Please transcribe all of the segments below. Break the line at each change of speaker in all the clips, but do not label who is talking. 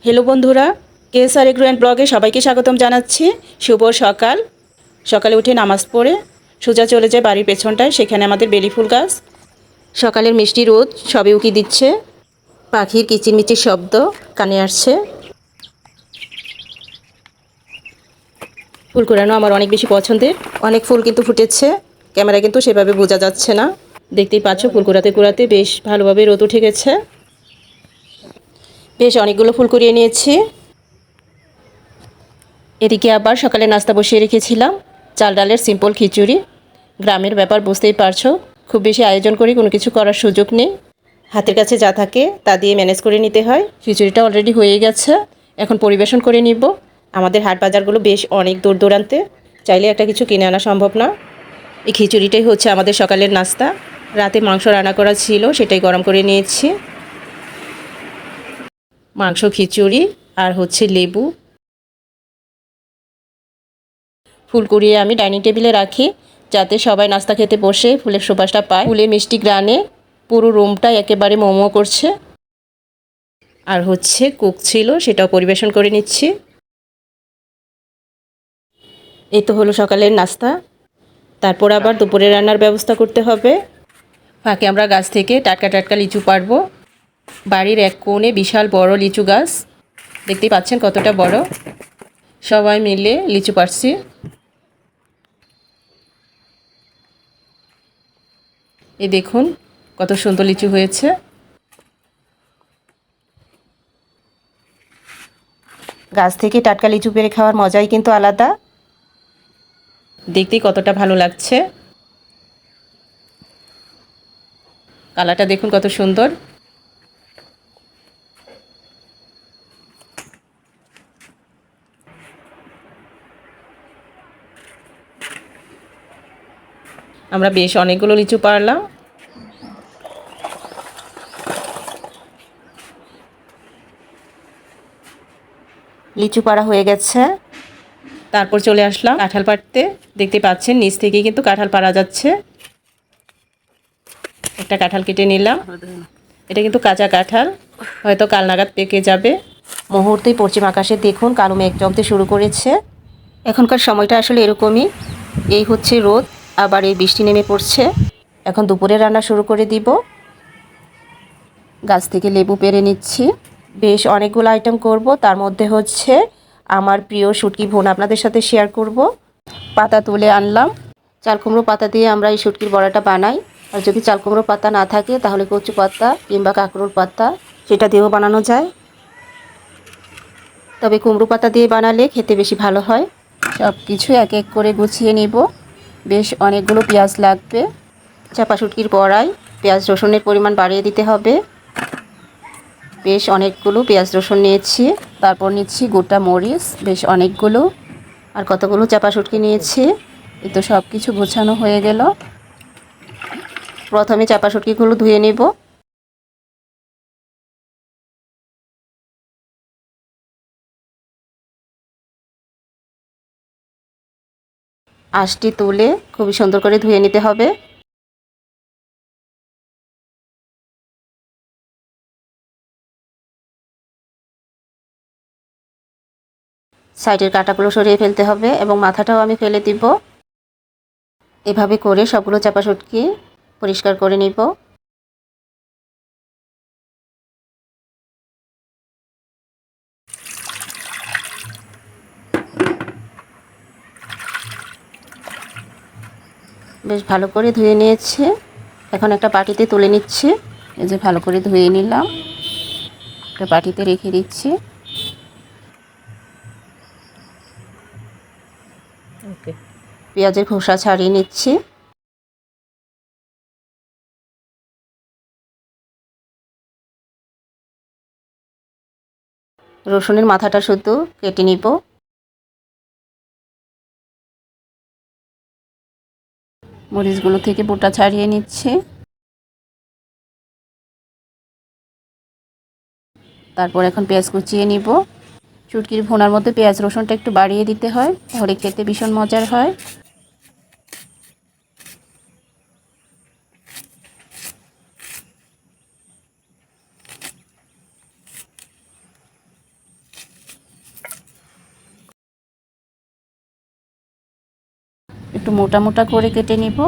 Hello বন্ধুরা, KSR agro and ব্লগে সবাইকে স্বাগতম জানাচ্ছি। শুভ সকাল। সকালে উঠে নামাজ পড়ে সোজা চলে যায় বাড়ির পেছনটায়, সেখানে আমাদের বেলি ফুল গাছ। সকালের মিষ্টি রোদ সবে উকি দিচ্ছে, পাখির কিচিরমিচির শব্দ কানে আসছে। ফুল কুড়ানো আমার অনেক বেশি পছন্দের। অনেক ফুল কিন্তু ফুটেছে, ক্যামেরায় কিন্তু সেভাবে বোঝা যাচ্ছে না। দেখতেই পাচ্ছ ফুল কুড়াতে কুড়াতে বেশ ভালোভাবে রোদ উঠে গেছে। বেশ অনেকগুলো ফুল কুড়িয়ে নিয়েছি। এদিকে আবার সকালে নাস্তা বসিয়ে রেখেছিলাম, চাল ডালের সিম্পল খিচুড়ি। গ্রামের ব্যাপার বুঝতেই পারছো, খুব বেশি আয়োজন করি কোনো কিছু করার সুযোগ নেই। হাতের কাছে যা থাকে তা দিয়ে ম্যানেজ করে নিতে হয়। খিচুড়িটা অলরেডি হয়ে গেছে, এখন পরিবেশন করে নিব। আমাদের হাট বাজারগুলো বেশ অনেক দূর দূরান্তে, চাইলে একটা কিছু কিনে আনা সম্ভব না। এই খিচুড়িটাই হচ্ছে আমাদের সকালের নাস্তা। রাতে মাংস রান্না করা ছিল, সেটাই গরম করে নিয়েছি। মাংস, খিচুড়ি আর হচ্ছে লেবু। ফুল কুড়িয়ে আমি ডাইনিং টেবিলে রাখি, যাতে সবাই নাস্তা খেতে বসে ফুলের সুবাসটা পায়। ফুলের মিষ্টি গ্রানে পুরো রুমটা একেবারে মোমো করছে। আর হচ্ছে কুক ছিল, সেটাও পরিবেশন করে নিচ্ছি। এই তো হলো সকালের নাস্তা। তারপর আবার দুপুরে রান্নার ব্যবস্থা করতে হবে। ফাঁকে আমরা গাছ থেকে টাটকা টাটকা লিচু পাড়বো। বাড়ির এক কোণে বিশাল বড় লিচু গাছ, দেখতেই পাচ্ছেন কতটা বড়। সবাই মিলে লিচু পাড়ছি। এই দেখুন কত সুন্দর লিচু হয়েছে। গাছ থেকে টাটকা লিচু পেড়ে খাওয়ার মজাই কিন্তু আলাদা। দেখতেই কতটা ভালো লাগছে। কালারটা দেখুন কত সুন্দর। আমরা বেশ অনেকগুলো লিচু পারলাম। লিচু পাড়া হয়ে গেছে, তারপর চলে আসলাম কাঁঠাল পাড়তে। দেখতে পাচ্ছেন নিচ থেকে কিন্তু কাঁঠাল পাড়া যাচ্ছে। একটা কাঁঠাল কেটে নিলাম। এটা কিন্তু কাঁচা কাঁঠাল, হয়তো কাল নাগাদ পেকে যাবে। মুহূর্তেই পশ্চিম আকাশে দেখুন কালো মেঘ জমতে শুরু করেছে। এখনকার সময়টা আসলে এরকমই, এই হচ্ছে রোদ, আবার এই বৃষ্টি নেমে পড়ছে। এখন দুপুরে রান্না শুরু করে দিব। গাছ থেকে লেবু পেড়ে নিচ্ছি। বেশ অনেকগুলো আইটেম করব, তার মধ্যে হচ্ছে আমার প্রিয় শুটকি ভুনা আপনাদের সাথে শেয়ার করব। পাতা তুলে আনলাম। চাল কুমড়ো পাতা দিয়ে আমরা এই শুটকির বড়াটা বানাই। আর যদি চাল কুমড়ো পাতা না থাকে তাহলে কচু পাতা কিংবা কাঁকরোল পাতা, সেটা দিয়েও বানানো যায়। তবে কুমড়ো পাতা দিয়ে বানালে খেতে বেশি ভালো হয়। সব কিছু এক এক করে গুছিয়ে নিব। বেশ অনেকগুলো পেঁয়াজ লাগবে। চাপা শুটকির বড়ায় পেঁয়াজ রসুনের পরিমাণ বাড়িয়ে দিতে হবে। বেশ অনেকগুলো পেঁয়াজ রসুন নিয়েছি। তারপর নিচ্ছি গোটা মরিচ বেশ অনেকগুলো, আর কতগুলো চাপা শুটকি নিয়েছি। এই তো সব কিছু গোছানো হয়ে গেল। প্রথমে চাপা শুটকিগুলো ধুয়ে নেব। আঁশটি তুলে খুবই সুন্দর করে ধুয়ে নিতে হবে। সাইডের কাঁটাগুলো সরিয়ে ফেলতে হবে এবং মাথাটাও আমি ফেলে দিব। এভাবে করে সবগুলো চাপা শুটকি পরিষ্কার করে নিব। বেশ ভালো করে ধুয়ে নিয়েছি। এখন একটা বাটিতে তুলে নিচ্ছি। এই যে ভালো করে ধুয়ে নিলাম, একটা বাটিতে রেখে দিচ্ছি। ওকে, পেঁয়াজের খোসা ছাড়িয়ে নিচ্ছি। রসুনের মাথাটা শুধু কেটে নিব। মরিচগুলো থেকে বোটা ছাড়িয়ে নিচ্ছি। তারপর এখন পেঁয়াজ কুচিয়ে নিব। শুটকির ভুনার মধ্যে পেঁয়াজ রসুনটা একটু বাড়িয়ে দিতে হয়, তাহলে খেতে ভীষণ মজার হয়। মোটা মোটা করে কেটে নিব।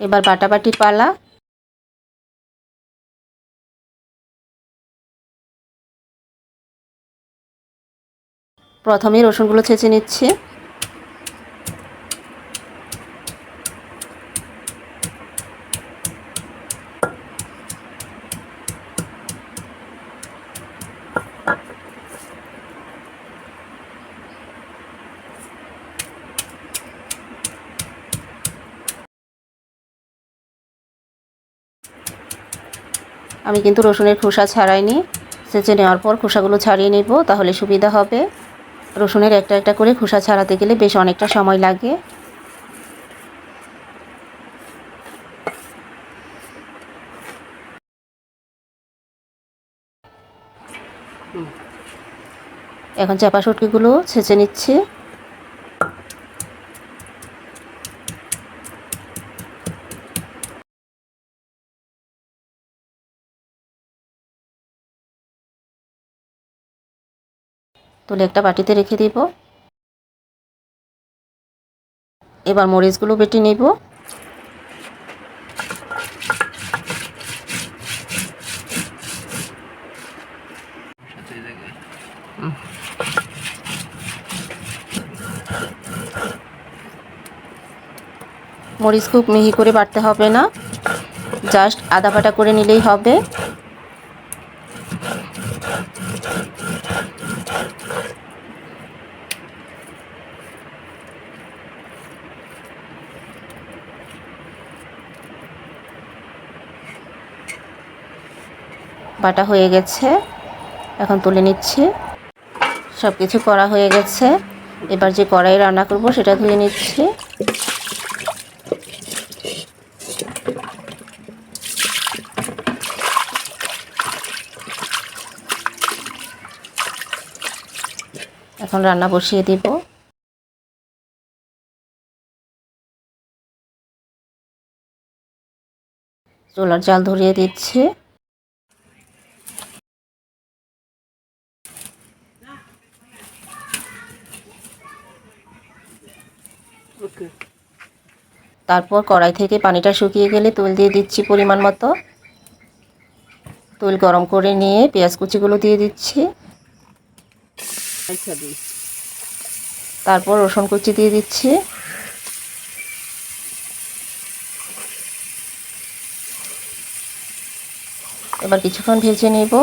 এবার বাটাবাটির পালা। প্রথমে রসুনগুলো ছেঁচে নিচ্ছি। আমি কিন্তু রসুনের খোসা ছাড়াইনি, ছেঁচে নেওয়ার পর খোসাগুলো ছাড়িয়ে নেব, তাহলে সুবিধা হবে। রসুনের একটা একটা করে খোসা ছাড়াতে গেলে বেশ অনেকটা সময় লাগে। এখন চাপা শুটকিগুলো ছেঁচে নিচ্ছি। তুলে একটা বাটিতে রেখে দিব। এবার মরিচগুলো বেটে নেব। মরিচ খুব মিহি করে বাটতে হবে না, জাস্ট আদা বাটা করে নিলেই হবে। বাটা হয়ে গেছে, এখন তুলে নিচ্ছি। সব কিছু করা হয়ে গেছে, এবার যে কড়াই রান্না করব সেটা ধুয়ে নিচ্ছি। এখন রান্না বসিয়ে দিব। চুলার জাল ধরিয়ে দিচ্ছি। তারপর কড়াই থেকে পানিটা শুকিয়ে গেলে তেল দিয়ে দিচ্ছি পরিমাণ মতো। তেল গরম করে নিয়ে পেঁয়াজ কুচিগুলো দিয়ে দিচ্ছি। তারপর রসুন কুচি দিয়ে দিচ্ছি। এবার কিছুক্ষণ ভেজে নেব।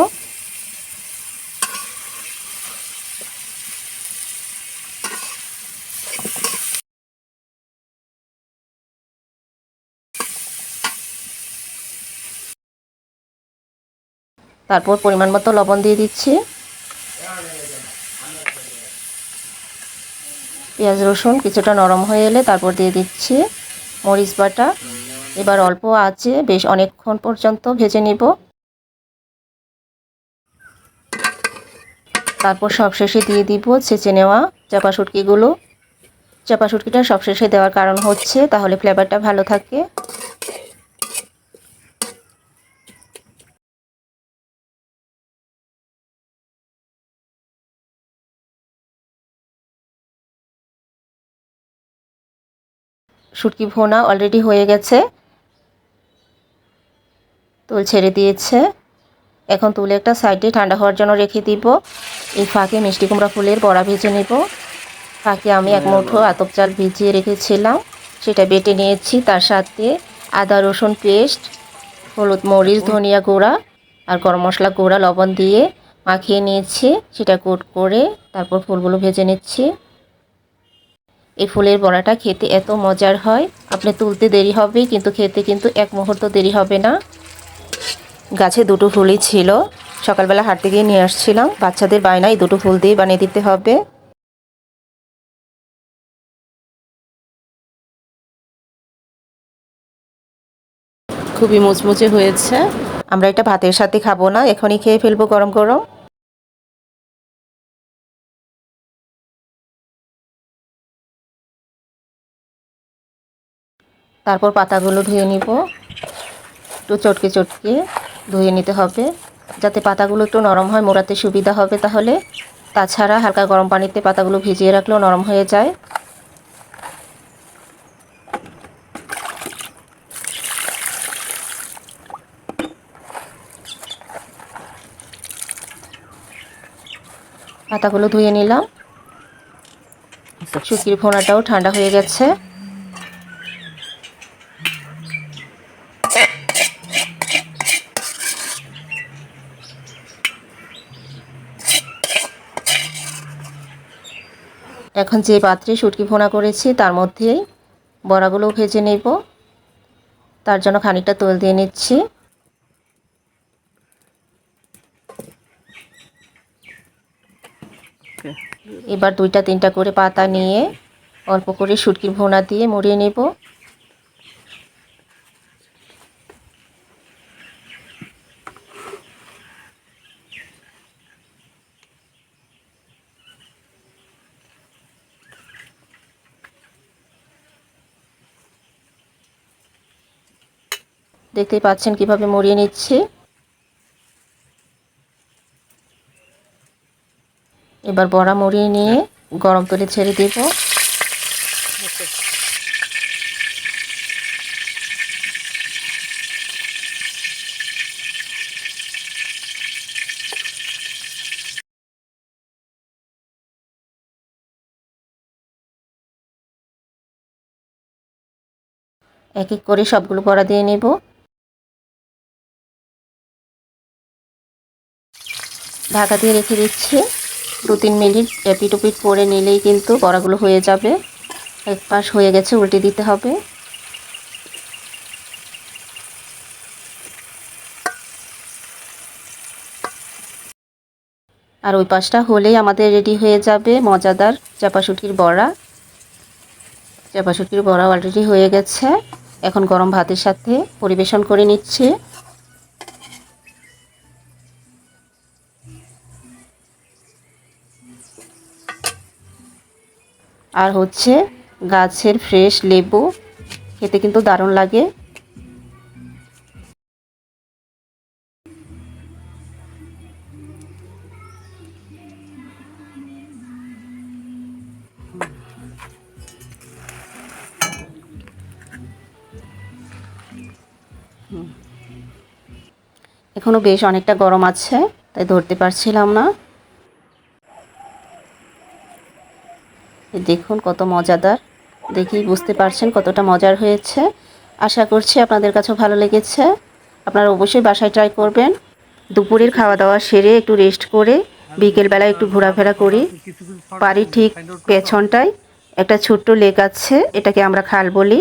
তারপর পরিমাণ মতো লবণ দিয়ে দিচ্ছি। পেঁয়াজ রসুন কিছুটা নরম হয়ে এলে তারপর দিয়ে দিচ্ছি মরিচ বাটা। এবার অল্প আঁচে বেশ অনেকক্ষণ পর্যন্ত ভেজে নিব। তারপর সবশেষে দিয়ে দিব ছেঁচে নেওয়া চাপা শুটকিগুলো। চাপা শুটকিটা সবশেষে দেওয়ার কারণ হচ্ছে তাহলে ফ্লেভারটা ভালো থাকে। শুটকি ভোনা অলরেডি হয়ে গেছে, তেল ছেড়ে দিয়েছে। এখন তুলে একটা সাইডে ঠান্ডা হওয়ার জন্য রেখে দিব। এই ফাঁকে মিষ্টি কুমড়া ফুলের বড়া ভেজে নেব। ফাঁকে আমি এক মুঠো আতপ চাল ভিজিয়ে রেখেছিলাম, সেটা বেটে নিয়েছি। তার সাথে আদা রসুন পেস্ট, হলুদ মরিচ ধনিয়া গুঁড়া আর গরম মশলা গুঁড়া লবণ দিয়ে মাখিয়ে নিয়েছি। সেটা কোট করে তারপর ফুলগুলো ভেজে নিচ্ছি। এই ফুলের বড়াটা খেতে এত মজার হয়, আপনি তুলতে দেরি হবে কিন্তু খেতে কিন্তু এক মুহূর্ত দেরি হবে না। গাছে দুটো ফুলই ছিল, সকালবেলা হাঁটতে গিয়ে নিয়ে আসছিলাম। বাচ্চাদের বায়নায় দুটো ফুল দিয়ে বানিয়ে দিতে হবে। খুবই মুচমুচে হয়েছে। আমরা এটা ভাতের সাথে খাবো না, এখনই খেয়ে ফেলবো গরম গরম। তারপর পাতাগুলো ধুয়ে নিব। একটু চটকে চটকে ধুয়ে নিতে হবে, যাতে পাতাগুলো একটু নরম হয়, মোড়াতে সুবিধা হবে। তাহলে তাছাড়া হালকা গরম পানিতে পাতাগুলো ভিজিয়ে রাখলেও নরম হয়ে যায়। পাতাগুলো ধুয়ে নিলাম। শুটকির ভোনাটাও ঠান্ডা হয়ে গেছে। এখন যে পাত্রে শুটকি ভোনা করেছি তার মধ্যেই বড়াগুলো ভেজে নেব। তার জন্য খানিকটা তেল দিয়ে নিচ্ছি। এবার 2-3টা করে পাতা নিয়ে অল্প করে শুটকির ভোনা দিয়ে মুড়িয়ে নেব। দেখতেই পাচ্ছেন কিভাবে মুড়িয়ে নিচ্ছি। এবার বড়া মুড়িয়ে নিয়ে গরম তেলে ছেড়ে দেব। এক এক করে সবগুলো বড়া দিয়ে নেব। ঢাকা দিয়ে রেখে দিচ্ছি। 2-3 মিনিট এপিট ওপিট করে নিলেই কিন্তু বড়াগুলো হয়ে যাবে। এক পাশ হয়ে গেছে, উল্টে দিতে হবে। আর ওই পাশটা হলেই আমাদের রেডি হয়ে যাবে মজাদার চাপা শুটকির বড়া। চাপা শুটকির বড়া অলরেডি হয়ে গেছে। এখন গরম ভাতের সাথে পরিবেশন করে নিচ্ছি। আর হচ্ছে গাছের ফ্রেশ লেবু, খেতে কিন্তু দারুণ লাগে। এখনো বেশ অনেকটা গরম আছে, তাই ধরতে পারছিলাম না। দেখুন কত মজাদার, দেখেই বুঝতে পারছেন কতটা মজার হয়েছে। আশা করছি আপনাদের কাছেও ভালো লেগেছে। আপনারা অবশ্যই বাসায় ট্রাই করবেন। দুপুরের খাওয়া দাওয়া সেরে একটু রেস্ট করে বিকেলবেলা একটু ঘোরাফেরা করি। বাড়ির ঠিক পেছনটায় একটা ছোট্ট লেক আছে, এটাকে আমরা খাল বলি।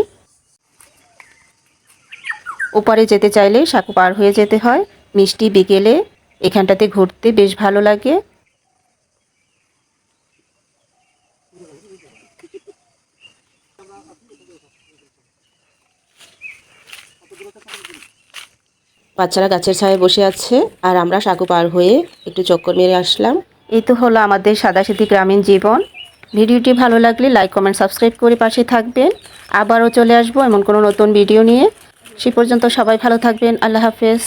ওপারে যেতে চাইলে সাঁকো পার হয়ে যেতে হয়। মিষ্টি বিকেলে এখানটাতে ঘুরতে বেশ ভালো লাগে। বাচ্চারা গাছের ছায়ায় বসে আছে, আর আমরা সাঁকো পার হয়ে একটু চক্কর মেরে আসলাম। এই তো হলো আমাদের সাদাসিধি গ্রামীণ জীবন। ভিডিওটি ভালো লাগলে লাইক কমেন্ট সাবস্ক্রাইব করে পাশে থাকবেন। আবারও চলে আসবো এমন কোনো নতুন ভিডিও নিয়ে। সে পর্যন্ত সবাই ভালো থাকবেন। আল্লাহ হাফেজ।